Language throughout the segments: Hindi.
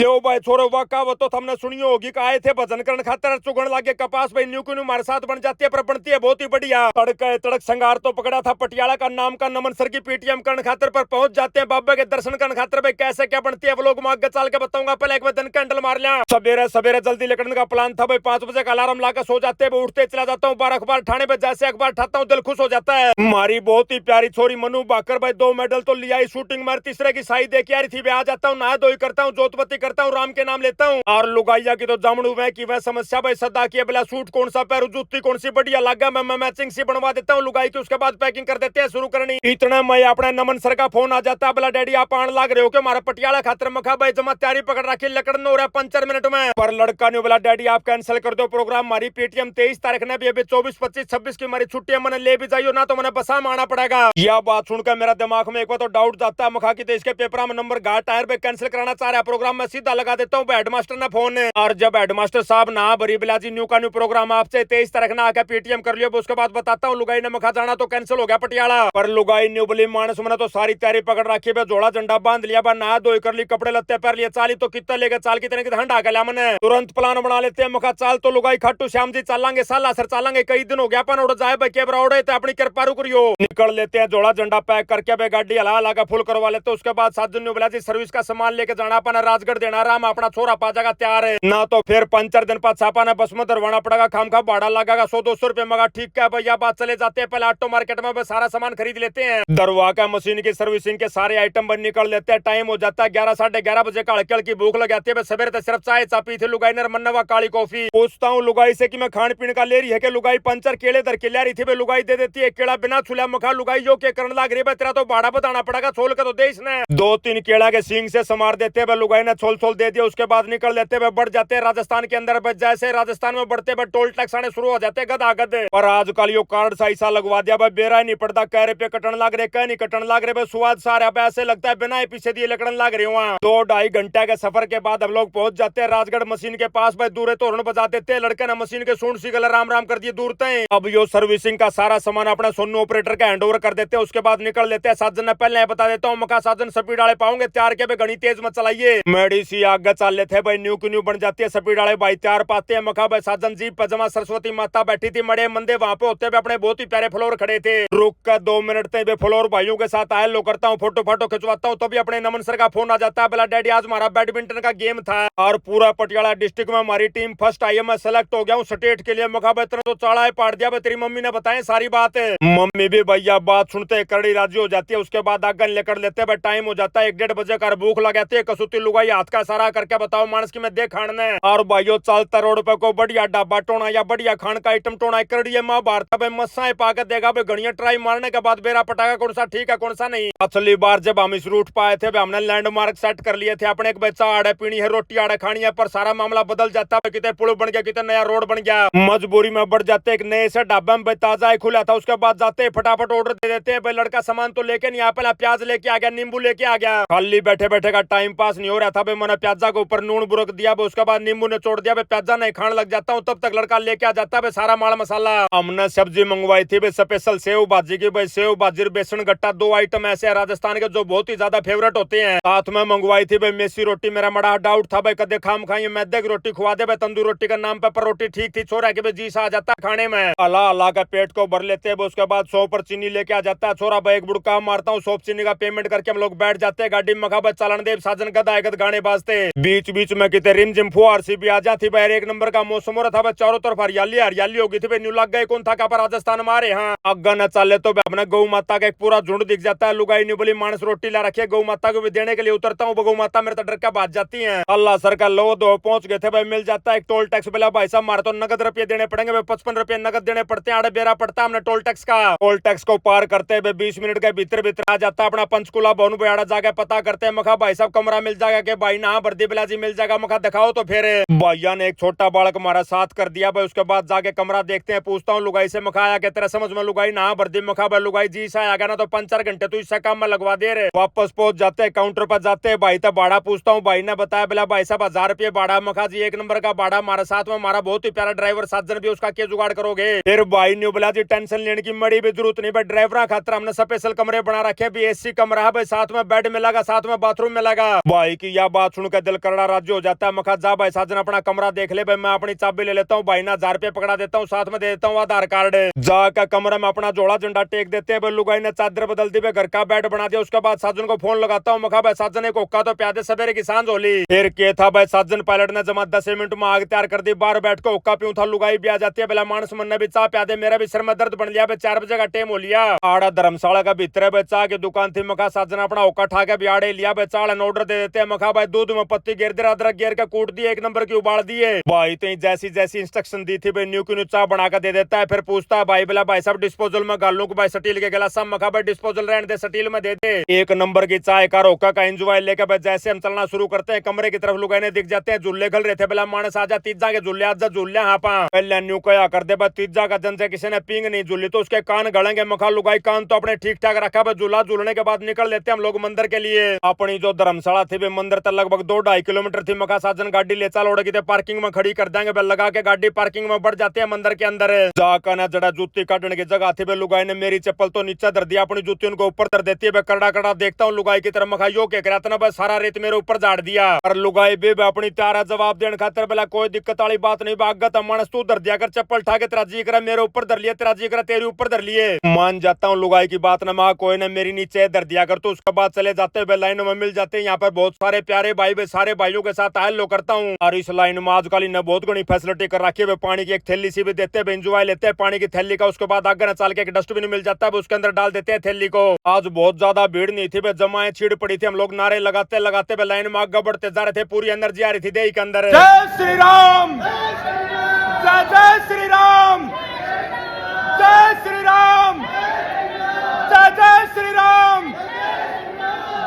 देव भाई छोरो वाका वो तो हमने सुनी होगी कि आए थे भजन करण खातर चुगण लागे कपास भाई न्यू क्यों हमारे साथ बन जाती है पर बनती है बहुत ही बढ़िया। तड़क तड़क संगार तो पकड़ा था पटियाला का नाम का नमन सर की पीटीएम करण खातर पर पहुंच जाते हैं बाबा के दर्शन करण खातर भाई कैसे क्या बनती है वो लोग आगे चल के बताऊंगा। पहले एक बार दिन कैंडल मार लिया। सवेरे सवेरे जल्दी निकलने का प्लान था भाई 5 बजे का अलार्म लाकर सो जाते हैं उठते चला जाता हूँ बार अखबार ठाणे पे जैसे अखबार ठाता हूँ दिल खुश हो जाता है। हमारी बहुत ही प्यारी छोरी मनु बाकर भाई 2 मेडल तो लिया शूटिंग में तीसरे की साई दे के आ रही थी। आ जाता हूँ नहा धोई करता हूँ जोतबत्ती करता हूँ राम के नाम लेता हूँ और लुगाइया की तो जामड़ू में की वह समस्या भाई सदा की बिला सूट कौन सा पैर जूती कौन सी बढ़िया लगा मैं मैचिंग सी बनवा देता हूँ लुगाई की। उसके बाद पैकिंग कर देते हैं शुरू करनी। इतना मैं अपने नमन सर का फोन आ जाता है बोला डैडी आप आने लग रहे हो कि हमारा पटियाला खातर मखा भाई जमा तैयारी पकड़ रखी लकड़न हो रहा है 5 मिनट में। पर लड़का ने बोला डैडी आप कैंसिल कर दो प्रोग्राम हमारी पेटीएम 23 तारीख ने भी अभी 24 25 26 की हमारी छुट्टियां मैंने ले भी जाइयो ना तो मैंने बसा में आना पड़ेगा। यह बात सुनकर मेरा दिमाग में एक बार तो डाउट जाता है मखा की इसके पेपर में नंबर घाट टायर पे कैंसिल कराना चाह रहा है प्रोग्राम में सीधा लगा देता हूँ हेडमास्टर ने फोन। और जब हेडमास्टर साहब ना बरी बिलाजी न्यू का न्यू प्रोग्राम आपसे 23 तारीख ना आकर पेटीएम कर लियो उसके बाद बताता हूँ लुगाई ने मखा जाना तो कैंसिल हो गया पटियाला। पर लुगाई न्यू बोली मानस मैंने तो सारी तैयारी पकड़ रखी है जोड़ा झंडा बांध लिया बा नहा धोई कर ली कपड़े लत्ते पहन लिए चाली तो कितना लेगा चाल कितने की हंडा कर लिया मैंने तुरंत प्लान बना लेते हैं मखा चाल तो लुगाई खट्टू श्याम जी चलेंगे साला सर चलेंगे कई दिन हो गया अपन उड़ जाए भाई बराउड़े तो अपनी कृपा करियो। निकल लेते हैं जोड़ा झंडा पैक करके भाई गाड़ी हला लगा फुल करवा लेते उसके बाद साजन ने बोला जी सर्विस का सामान लेके जाना अपन राजगढ़ देना राम अपना छोरा पा जाएगा तैयार है ना तो फिर 5 दिन बाद छापा ने बस में दरवाना पड़ेगा खाम खा भाड़ा लगेगा 100-200 रुपए मगा ठीक है भैया बात चले जाते हैं पहले ऑटो मार्केट में सारा सामान खरीद लेते हैं। दरवा का मशीन की सर्विसिंग के सारे आइटम बन निकल लेते हैं टाइम हो जाता है 11 बजे का हड़कल की भूख लग जाती है सवेरे तो सिर्फ चाय चा पी थी लुगाई ने मन्नवा काली कॉफी। पूछता हूँ लुगाई से कि मैं खान पीने का ले रही है कि लुगाई पंचर केले दर के ले रही थी लुगाई दे देती है केला बिना छुला मखा लुगाई जो के करने लग रही है तेरा तो भाड़ा बताना पड़ेगा छोल के तो दे इसने 2-3 केला के सींग से समार देते हैं लुगाई ने छोल छोल दे दिया उसके बाद निकल लेते हुए बढ़ जाते हैं राजस्थान के अंदर जैसे राजस्थान में बढ़ते हुए टोल टैक्स आने शुरू हो जाते गदा गद। और आजकल यो कार्ड ऐसा लगवा दिया भाई बेरा नहीं पड़ता कह रुपये कटन लग रहे कह नहीं कटन लग रहे स्वाद सारे ऐसे लगता है बिना पीछे दिए लकड़न लग रहे वहाँ। 2-2.5 घंटे के सफर के बाद हम लोग पहुंच जाते हैं राजगढ़ मशीन के पास भाई दूर तोरण बजा देते हैं लड़के ने मशीन के सूंड सी गला राम राम कर दिए दूर तय। अब यो सर्विसिंग का सारा सामान अपना सोनू ऑपरेटर का हैंड ओवर कर देते हैं उसके बाद निकल लेते हैं। साजन ने पहले बता देता हूँ मका साजन स्पीड वाले पाओगे तैयार के घनी तेज मत चलाइए मेडी सी आगे चल लेते हैं भाई न्यू की न्यू बन जाती है स्पीड वाले भाई तैयार पाते हैं मखा भाई साजन जी पजमा सरस्वती माता बैठी थी मड़े मंदे वहां पे होते हुए अपने बहुत ही प्यारे फ्लोर खड़े थे। रुक कर 2 मिनट तक फ्लोर भाइयों के साथ आयल लो करता हूँ फोटो फोटो खिंचवाता हूँ तभी अपने नमन सर का फोन आ जाता है बोला डैडी आज हमारा बैडमिंटन का गेम था और पूरा पटियाला डिस्ट्रिक्ट में हमारी टीम फर्स्ट आई है मैं सेलेक्ट हो गया हूँ स्टेट के लिए मखा भाई तो चढ़ा है पाट दिया तेरी मम्मी ने बताया सारी बात है। मम्मी भी भैया बात सुनते करड़ी राजी हो जाती है उसके बाद आगन लेकर लेते हैं टाइम हो जाता है 1-1.5 बजे का भूख लगाती है कसुती लुगाई हाथ का सारा करके बताओ मानस की मैं देख खाने और भाइयों चलता रोड पे को बढ़िया ढाबा टोना या बढ़िया खान का आइटम टोना करड़िए माँ भारत में मस्सा पाकर देगा भाई घड़िया ट्राई मारने के बाद बेरा पटाखा कौन सा ठीक है कौन सा नहीं। असली बार जब हम इस रूट पाए थे हमने लैंडमार्क सेट कर लिए थे अपने एक बच्चा आड़े पीनी है रोटी आड़े खानी है पर सारा मामला बदल जाता है कितने पुल बन गया कितने नया रोड बन गया मजबूरी में बढ़ जाते एक नए से ढाबा में ताजा खुला था उसके बाद जाते फटाफट ऑर्डर दे देते हैं भाई लड़का सामान तो लेके नहीं आ पहला प्याज लेके आ गया नींबू लेके आ गया खाली बैठे बैठे का टाइम पास नहीं हो रहा था भाई मैंने प्याजा के ऊपर नून बुरक दिया उसके बाद नींबू ने छोड़ दिया भाई प्याजा नहीं खाने लग जाता हूँ तब तक लड़का लेके आ जाता है सारा माल मसाला। हमने सब्जी मंगवाई थी भाई स्पेशल सेव भाजी की भाई सेव भाजी बेसन गट्टा 2 आइटम ऐसे है राजस्थान के जो बहुत ही ज्यादा फेवरेट होते हैं। साथ में मंगवाई थी भाई मेसी रोटी मेरा बड़ा डाउट था भाई कदे खाम खाई मैदे की रोटी खुआ दे भाई तंदूर रोटी का नाम पर रोटी ठीक थी छोरा की भाई जी सा आ जाता खाने में अल्लाह अल्लाह का पेट को भर लेते हैं उसके बाद 100 पर चीनी लेके आ जाता है छोरा भाई एक बुड़का मारता हूँ 100 चीनी का पेमेंट करके हम लोग बैठ जाते हैं गाड़ी में मखा भाई चालन देव साजन गदा गद गाने बाजते बीच बीच में कितने रिम जिम फुहार सी भी आ जाती भाई 1 नंबर का मौसम हो रहा था भाई चारों तरफ हरियाली हरियाली होगी थी भाई न्यू लग गए कौन था का राजस्थान में आ रहे हाँ अग्गा न चले तो अपना गौ माता का एक पूरा झुंड दिख जाता है लुगाई न्यू बोली मानस रोटी ला रखी है गौ माता को भी देने के लिए उतरता हूँ गौ माता मेरे तो डर का बात जाती है अल्लाह सर का लो दो पहुंच गए थे भाई मिल जाता है एक टोल टैक्स बिला भाई साहब मारे तो नगद रुपये देने पड़ेंगे भाई 55 रुपये नगद देने पड़ते हैं आड़े बेरा पड़ता हमने टोल टैक्स का। टोल टैक्स को पार करते हुए 20 मिनट के भीतर भीतर आ जाता अपना पंचकुला भवन बयाड़ा जाके पता करते हैं मखा भाई साहब कमरा मिल जाएगा कि भाई ना वर्दी बिलाजी मिल जाएगा मखा दिखाओ तो फिर भैया ने एक छोटा बालक हमारा साथ कर दिया भाई उसके बाद जाके कमरा देखते हैं पूछता हूँ लुगाई से मखा आया कि तेरा समझ में लुगाई ना वर्दी मखा भाई लुगाई जी सा आ गया ना तो 5-4 घंटे तो इससे काम में लगवा दे रहे। वापस पहुंच जाते हैं काउंटर पर जाते हैं भाई तब भाड़ा पूछता हूँ भाई ने बताया बोला भाई साहब 1000 रुपये भाड़ा मखा जी 1 नंबर का भाड़ा हमारे साथ में हमारा बहुत ही प्यारा ड्राइवर साजन भी उसका क्या जुगाड़ करोगे। फिर भाई ने बोला जी टेंशन लेने की मड़ी भी जरूरत नहीं भाई ड्राइवर खातर हमने स्पेशल कमरे बना रखे भी एसी कमरा है भाई साथ में बेड मिलेगा साथ में बाथरूम मिलेगा। भाई की यह बात बात सुनकर दिल करड़ा राज्य हो जाता है। मखा जा भाई साजन अपना कमरा देख ले भाई, मैं अपनी चाबी ले लेता हूँ, भाई ना 1000 रुपये पकड़ा देता हूँ, साथ में दे देता हूँ आधार कार्ड। जाकर कमरे में अपना जोड़ा झंडा टेक देते हैं। लुगाई ने चादर बदल दी, घर का बेड बना दिया। उसके बाद साजन को फोन लगाता हूँ, मखा भाई साजन एक ओक्का तो प्यादे सवेरे की सांझ होली। फिर के था भाई साजन पायलट ने जमा 10 मिनट में आग तैयार कर दी, बाहर बैठ के ओक्का पीऊं था। लुगाई भी आ जाती है, बेला मानस मन ने भी चाह प्यादे, मेरा भी सिर में दर्द बन लिया। 4 बजे का टाइम हो लिया। आड़ा धर्मशाला का भीतर है, चाह की दुकान थी। मखा साजन अपना ओक्का ठा के बिहाड़े लिया, चाड़ ऑर्डर दे देते हैं। मखा भाई दूध में पत्ती गिर दे, अदरक गिर के कूट दिए, 1 नंबर की उबाल दिए। भाई तो जैसी जैसी इंस्ट्रक्शन दी थी भाई न्यू की न्यू चाह बना कर दे देता है। फिर पूछता है भाई बेला भाई साहब डिस्पोजल में गालू को भाई स्टील के गिलास सब। मखा भाई डिस्पोजल रहने दे, स्टील में दे दे। 1 नंबर की चाय का रोका का एंजॉय लेकर भाई जैसे हम चलना शुरू करते हैं, कमरे की तरफ लुगाई दिख जाते हैं। झूले खल रहे थे, बेला मानस आजा तीजा के झूले, आजा झूले हाँ पा। पहले न्यू कया कर दे, तीजा का जन से किसी ने पींग नहीं झूली तो उसके कान गड़ेंगे। मखा लुगाई कान तो अपने ठीक ठाक रखा। झूला झूलने के बाद निकल लेते हम लोग मंदिर के लिए। अपनी जो धर्मशाला थी मंदिर तक लगभग 2-2.5 किलोमीटर थी। मखा साजन गाड़ी ले चल उड़ गई, पार्किंग में खड़ी कर देंगे, बेल लगा के गाड़ी पार्किंग में बढ़ जाते हैं मंदिर के अंदर। जाकर ना जड़ा जूती काटने की जगह थी, लुगाई ने मेरी चप्पल तो नीचे धर दिया, अपनी जूती उनको ऊपर धर देती है। कड़ा कड़ा देखता हूँ लुगाई की तरफ, मखा यो के कराता बस सारा रेत मेरे ऊपर झाड़ दिया। और लुगाई भी अपनी तारा जवाब देने खातर बेला कोई दिक्कत वाली बात नहीं, भागत मानस तू धर दिया कर चप्पल ठा के, तेरा जी करा मेरे ऊपर धर लिया, तेरा जी करा तेरे ऊपर धर लिए। मान जाता हूँ लुगाई की बात ना, माँ कोई ने मेरी नीचे धर दिया कर। तो उसके बाद चले जाते हैं लाइन में मिल जाते हैं। यहाँ पर बहुत सारे प्यारे भाई सारे भाइयों के साथ आयल लो करता हूँ। और इस लाइन में आजकल इन्हें बहुत घनी फैसिलिटी कर रखी है। पानी की एक थैली सी भी देते हैं, एंजॉय लेते हैं पानी की थैली का। उसके बाद आगे न चाल के एक डस्टबिन मिल जाता है, उसके अंदर डाल देते हैं थैली को। आज बहुत ज्यादा भीड़ नहीं थी, जमाएं छिड़ पड़ी थी। हम लोग नारे लगाते लगाते लाइन में आगे बढ़ते जा रहे थे, पूरी एनर्जी आ रही थी देही के अंदर। जय श्री राम, जय जय श्री राम, जय श्री राम, जय जय श्री राम।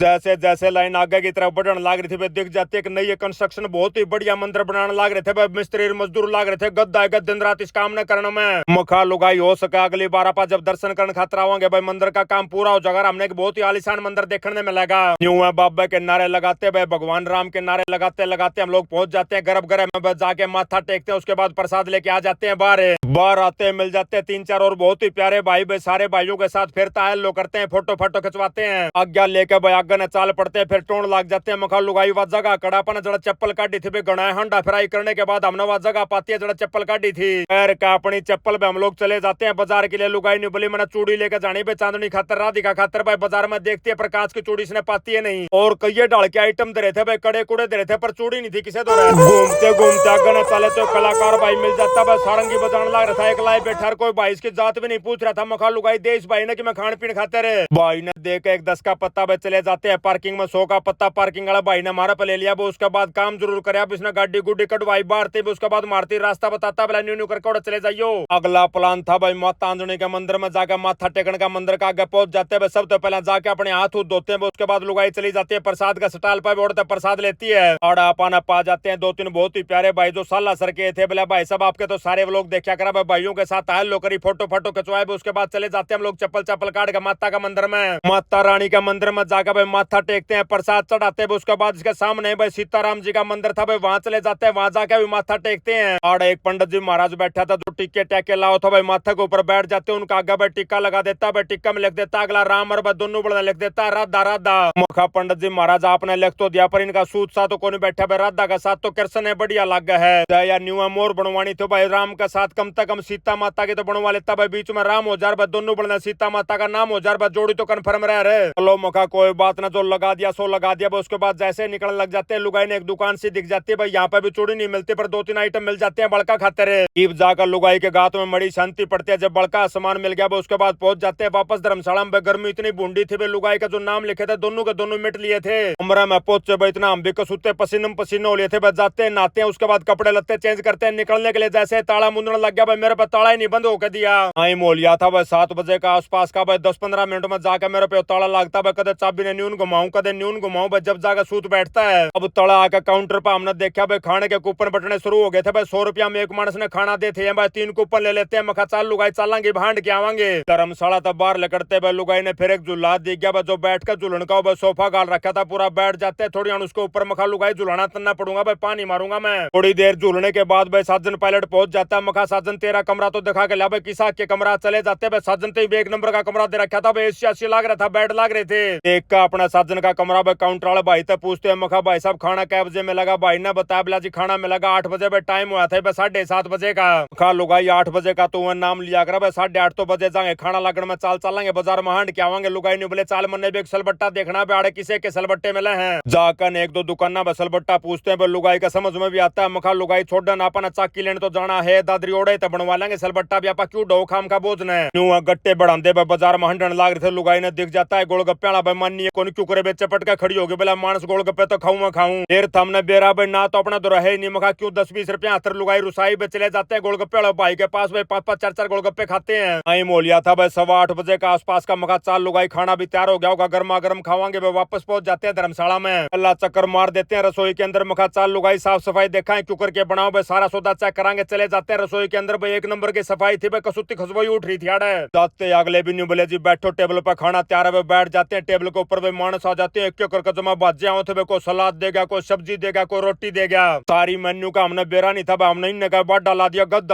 जैसे जैसे लाइन आगे की तरफ बढ़ने लाग रही थी, दिख जाती है कि नई कंस्ट्रक्शन बहुत ही बढ़िया मंदिर बनाने लाग रहे थे। मिस्त्री मजदूर लाग रहे थे, गद्दा दिन रात इस काम न करने में। मखा लुगाई हो सका अगली बार आप जब दर्शन करने खातर आवांगे भाई, मंदिर का काम पूरा हो जाएगा। हमने बहुत ही आलिशान मंदिर देखने में लगा। यूं है बाबा के नारे लगाते भाई, भगवान राम के नारे लगाते लगाते हम लोग पहुंच जाते हैं गर्भ गृह में। जाके माथा टेकते हैं, उसके बाद प्रसाद लेके आ जाते हैं। बाहर आते हैं, मिल जाते हैं 3-4 और बहुत ही प्यारे भाई सारे भाइयों के साथ फिर तायल लो करते हैं, फोटो फोटो खिंचवाते हैं। आज्ञा लेके भाई आगे न चाल पड़ते हैं, फिर टोन लाग जाते हैं। मखा लुगाई वा जगह कड़ापन जड़ा चप्पल काटी थी, गणाए हंडा फ्राई करने के बाद हमने वा जगह पाती है जड़ा चप्पल काटी थी। पैर का अपनी चप्पल पे हम लोग चले जाते हैं बाजार के लिए। लुगाई ने बोली मैंने चूड़ी लेकर जानी पे, चांदनी खातर राधिका खातर भाई। बाजार में देखती है प्रकाश की चूड़ी इसने पाती है नहीं, और कई ढाल के आइटम दे रहे थे भाई, कड़े कुड़े दे रहे थे, पर चूड़ी नहीं थी किसे दो। घूमते घूमते आगे न चले तो कलाकार भाई मिल जाता भाई, सारंगी बजाने लग रहा था। एक लाए बैठा, कोई भाई इसकी जात भी नहीं पूछ रहा था। मखा लुगाई देश भाई ने कि मैं खान पीन खाते रहे। भाई ने देख 1-10 का पत्ता भाई चले जाते हैं पार्किंग में। 100 का पत्ता पार्किंग वाला भाई ने हमारा पे ले लिया। वो उसके बाद काम जरूर करे, अब इसने गाड़ी गुड्डी कटवाई बाहर थी। उसके बाद मारती रास्ता बताता बोला न्यू न्यू करके चले जाइयो। अगला प्लान था भाई माता आंजनी के मंदिर में जाकर माथा टेकने का। मंदिर का आगे पहुंच जाते हैं, सब तो पहले जाके अपने हाथ धोते हैं। उसके बाद लुगाई चली जाती है प्रसाद का स्टॉल पर बैठते प्रसाद लेती है। और पाना पा जाते हैं 2-3 बहुत ही प्यारे भाई जो साला सर के थे। बोला भाई सब आपके तो सारे लोग देखा करा भाई, भाइयों के साथ आयल लो करी, फोटो फोटो खिंचवाए। उसके बाद चले जाते हैं हम लोग चप्पल चप्पल काट के माता का मंदिर में। माता रानी का मंदिर में जाकर भाई माथा टेकते हैं, प्रसाद चढ़ाते हैं। उसके बाद इसके सामने भाई सीताराम जी का मंदिर था भाई, वहां चले जाते हैं, वहां जाके भी माथा टेकते हैं। और एक पंडित जी महाराज बैठा था जो टिक्के टेके लाओ था भाई, माथा के ऊपर बैठ जाते हैं। उनका आगे भाई टिक्का लगा देता भाई, टिक्का में लिख देता अगला राम और दोनों बड़ा लिख देता राधा राधा। मुखा पंडित जी महाराज आपने लिख तो दिया, पर इनका सूत सा तो कौन बैठा भाई, राधा का साथ तो कृष्ण है बढ़िया लग है। या न्यू मोर बनवानी तो भाई राम का साथ कम से कम सीता माता के तो बनवा लेता भाई, बीच में राम हो जा रहा, दोनों बढ़ना सीता माता का नाम हो जा रहा, जोड़ी तो कन्फर्म रह रहे। चलो मुखा कोई बात ना, जो लगा दिया सो लगा दिया। उसके बाद जैसे निकलने लग जाते हैं, लुगाई ने एक दुकान सी दिख जाती है भाई, यहाँ पे भी चूड़ी नहीं मिलती पर 2-3 आइटम मिल जाते हैं बड़का खातिर। ईब जाकर लुगाई के गात में मड़ी शांति पड़ती है। जब बड़का सामान मिल गया उसके बाद पहुंच जाते हैं वापस धर्मशाला में। गर्मी इतनी बूंदी थी भाई, लुगाई का जो नाम लिखे थे दोनों के दोनों मिट लिए थे। उम्र में पहुंचे भाई, इतना हम भी कसुते पसीनम पसीनो लिए थे। जाते हैं नहाते हैं, उसके बाद कपड़े लत्ते चेंज करते हैं, निकलने के लिए जैसे ताला मुंदने लग गया भाई, मेरे पे ताला ही नहीं बंद होकर दिया। आई मोलिया था भाई 7 बजे का आसपास का भाई, 10-15 मिनट में जाकर मेरे पे ताला लगता भाई, कदे चाबी ने न्यून घुमाऊं कदे न्यून घुमाऊं भाई, जब जाकर सूत बैठता है। अब तड़ा आकर काउंटर पर हमने देखा भाई खाने के कूपन बटने शुरू हो गए थे भाई। 100 रुपया में एक मानस ने खाना देते हैं भाई, 3 कूपन ले लेते हैं। मखा चाल लुगाई चालांगे भांड के आवांगे। धर्मशाला तब बाहर लेकरते भाई, लुगाई ने फिर एक झूला दिख गया भाई, जो बैठ कर झूलन का भाई सोफा गाल रखा था पूरा, बैठ जाते हैं थोड़ी उसके ऊपर। मखा लुगाई झूलाना तन्ना पड़ूंगा भाई, पानी मारूंगा मैं। थोड़ी देर झूलने के बाद भाई साजन पायलट पहुंच जाता है। मखा साजन तेरा कमरा तो दिखा के ला भाई, किसा के कमरा चले जाते भाई। साजन तो 1 नंबर का कमरा दे रखा था भाई, 80-80 लाग रहा था, बेड लाग रहे थे। एक का अपना अपना साजन का कमरा भाई काउंटर वाले भाई से पूछते हैं, मखा भाई साहब खाना कै बजे मिलेगा? भाई ने बताया बोला जी खाना मिलेगा 8 बजे। भाई टाइम हुआ था 7:30 बजे का। खा लुगाई 8 बजे का तो नाम लिया कर भाई 8:30 तो बजे जाएंगे खाना लगन में चाल चलेंगे बाजार में हांड के आवांगे। लुगाई ने बोले चाल मन्ने भी एक सलबट्टा देखना बेड़े किसे के सलबट्टे मिले हैं। जाकर एक दो दुकाना में सलबट्टा पूछते हैं। लुगाई का समझ में भी आता है। मखा लुगाई छोड़ना अपन चाकी लेने तो जाना है दादरी ओड़े तो बनवा लेंगे सलबट्टा भी आप क्यों डो खाम का बोझ ने यूं गट्टे बढ़ाते बाजार में हंडन लाग रहे थे। लुगाई ने दिख जाता है गोलगप्पे वाला भाई मानिए कौन क्यों करे बेचे पटका खड़ी होगी बोला मानस गोलगप्पे तो खाऊं खाऊं। फिर हमने बेरा भाई ना तो अपना तो रहे नहीं। मखा क्यों 10-20 रुपया हतर लुगाई रुसाई पे चले जाते हैं गोलगप्पे वाले भाई के पास भाई 5-5 4-4 गोलगप्पे खाते हैं। आई मोलिया था भाई 8:15 बजे का आसपास का। मखा चाल लुगाई खाना भी तैयार हो गया होगा गर्मा गर्म खावांगे भाई वापस पहुंच जाते हैं धर्मशाला में। अल्लाह चक्कर मार देते हैं रसोई के अंदर। मखा चाल लुगाई साफ सफाई देखा है क्यों करके बनाओ भाई सारा सौदा चेक करांगे चले जाते हैं रसोई के अंदर। भाई 1 नंबर की सफाई थी भाई कसुती खुशबू उठ रही थी आड़े जाते अगले भी नहीं बोले जी बैठो टेबल पर खाना तैयार है। बैठ जाते हैं टेबल के ऊपर भाई मानस आ जाते हैं एक करके जमा भाजियां होते भाई कोई सलाद देगा कोई सब्जी देगा कोई रोटी देगा। सारी मेन्यू का हमने बेरा नहीं था भाई हमने इन्हें का बाट डाला दिया गद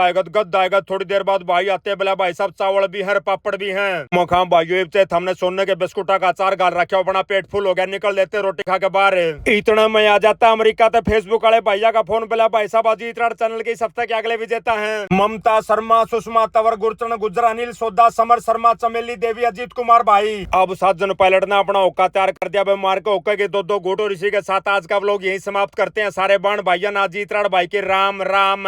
आएगा। थोड़ी देर बाद भाई आते हैं बोला भाई साहब चावल भी है पापड़ भी है। मखा भाइयों से हमने सोने के बिस्कुटा का अचार गाल रखा अपना पेट फुल हो गया निकल लेते रोटी खा के बाहर। इतना में आ जाता अमेरिका तो फेसबुक वाले भैया का फोन बोला भाई साहब आज इतना चैनल के इस हफ्ते के अगले विजेता है ममता शर्मा सुषमा तंवर गुरचरण गुजर अनिल सोदा समर शर्मा चमेली देवी अजीत कुमार भाई। अब 7 जन पायलट ने अपना ओका तैयार कर दिया भाई मार के ओके के 2-2 गोटो ऋषि के साथ आज का व्लॉग यही समाप्त करते हैं। सारे बाण भाइया ना जीत भाई के राम राम।